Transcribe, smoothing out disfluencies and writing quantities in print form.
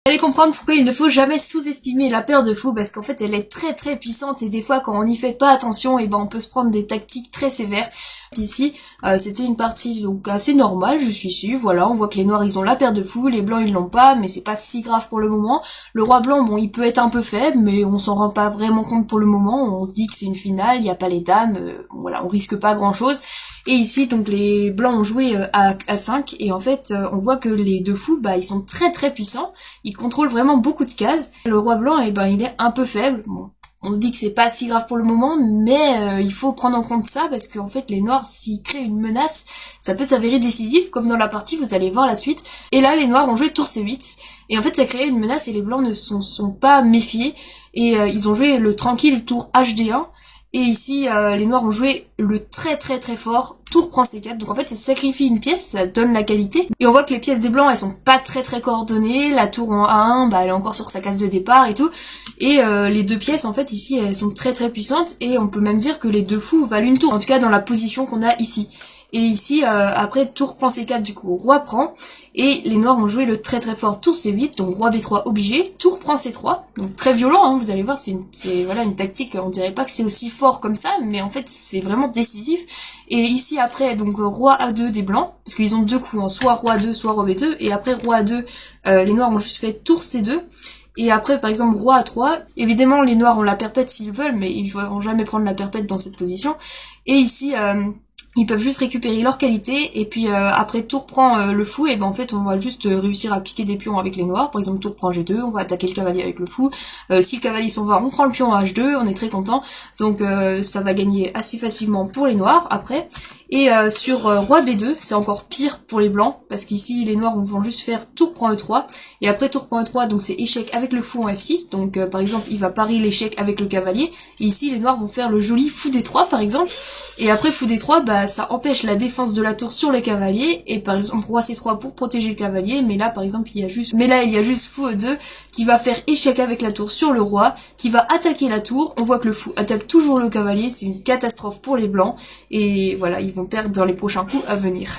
Allez comprendre pourquoi il ne faut jamais sous-estimer la peur de fou, parce qu'en fait elle est très très puissante et des fois quand on n'y fait pas attention, et ben on peut se prendre des tactiques très sévères. Ici, c'était une partie donc assez normale jusqu'ici, voilà, on voit que les noirs ils ont la paire de fou, les blancs ils l'ont pas, mais c'est pas si grave pour le moment. Le roi blanc, bon, il peut être un peu faible, mais on s'en rend pas vraiment compte pour le moment, on se dit que c'est une finale, il y a pas les dames, voilà, on risque pas grand chose. Et ici, donc les blancs ont joué à 5, et en fait, on voit que les deux fous, bah ils sont très très puissants, ils contrôlent vraiment beaucoup de cases. Le roi blanc, eh ben il est un peu faible, bon, on se dit que c'est pas si grave pour le moment, mais il faut prendre en compte ça parce qu'en fait les noirs, s'ils créent une menace, ça peut s'avérer décisif, comme dans la partie, vous allez voir la suite. Et là les noirs ont joué tour C8, et en fait ça crée une menace et les blancs ne sont pas méfiés, et ils ont joué le tranquille tour HD1, et ici les noirs ont joué le très très très fort tour prend C4, donc en fait ça sacrifie une pièce, ça donne la qualité, et on voit que les pièces des blancs elles sont pas très très coordonnées, la tour en A1 bah elle est encore sur sa case de départ et tout, et les deux pièces en fait ici elles sont très très puissantes, et on peut même dire que les deux fous valent une tour, en tout cas dans la position qu'on a ici. Et ici, après, tour prend C4, du coup, roi prend, et les noirs ont joué le très très fort tour C8, donc roi B3 obligé, tour prend C3, donc très violent, hein, vous allez voir, c'est voilà, une tactique, on dirait pas que c'est aussi fort comme ça, mais en fait, c'est vraiment décisif. Et ici, après, donc roi A2 des blancs, parce qu'ils ont deux coups, hein, soit roi 2, soit roi B2, et après roi A2, les noirs ont juste fait tour C2, et après, par exemple, roi A3, évidemment, les noirs ont la perpète s'ils veulent, mais ils vont jamais prendre la perpète dans cette position, et ici, ils peuvent juste récupérer leur qualité, et puis après tour prend le fou, et ben en fait on va juste réussir à piquer des pions avec les noirs. Par exemple tour prend G2, on va attaquer le cavalier avec le fou, si le cavalier s'en va on prend le pion à H2, on est très content, donc ça va gagner assez facilement pour les noirs après. Et sur roi B2, c'est encore pire pour les blancs, parce qu'ici les noirs vont juste faire tour prend E3, et après tour prend E3, donc c'est échec avec le fou en F6, donc par exemple il va parier l'échec avec le cavalier, et ici les noirs vont faire le joli fou D3 par exemple, et après fou D3, bah ça empêche la défense de la tour sur le cavalier, et par exemple roi C3 pour protéger le cavalier, mais là par exemple il y a juste fou E2 qui va faire échec avec la tour sur le roi, qui va attaquer la tour, on voit que le fou attaque toujours le cavalier, c'est une catastrophe pour les blancs, et voilà, ils vont perdre dans les prochains coups à venir.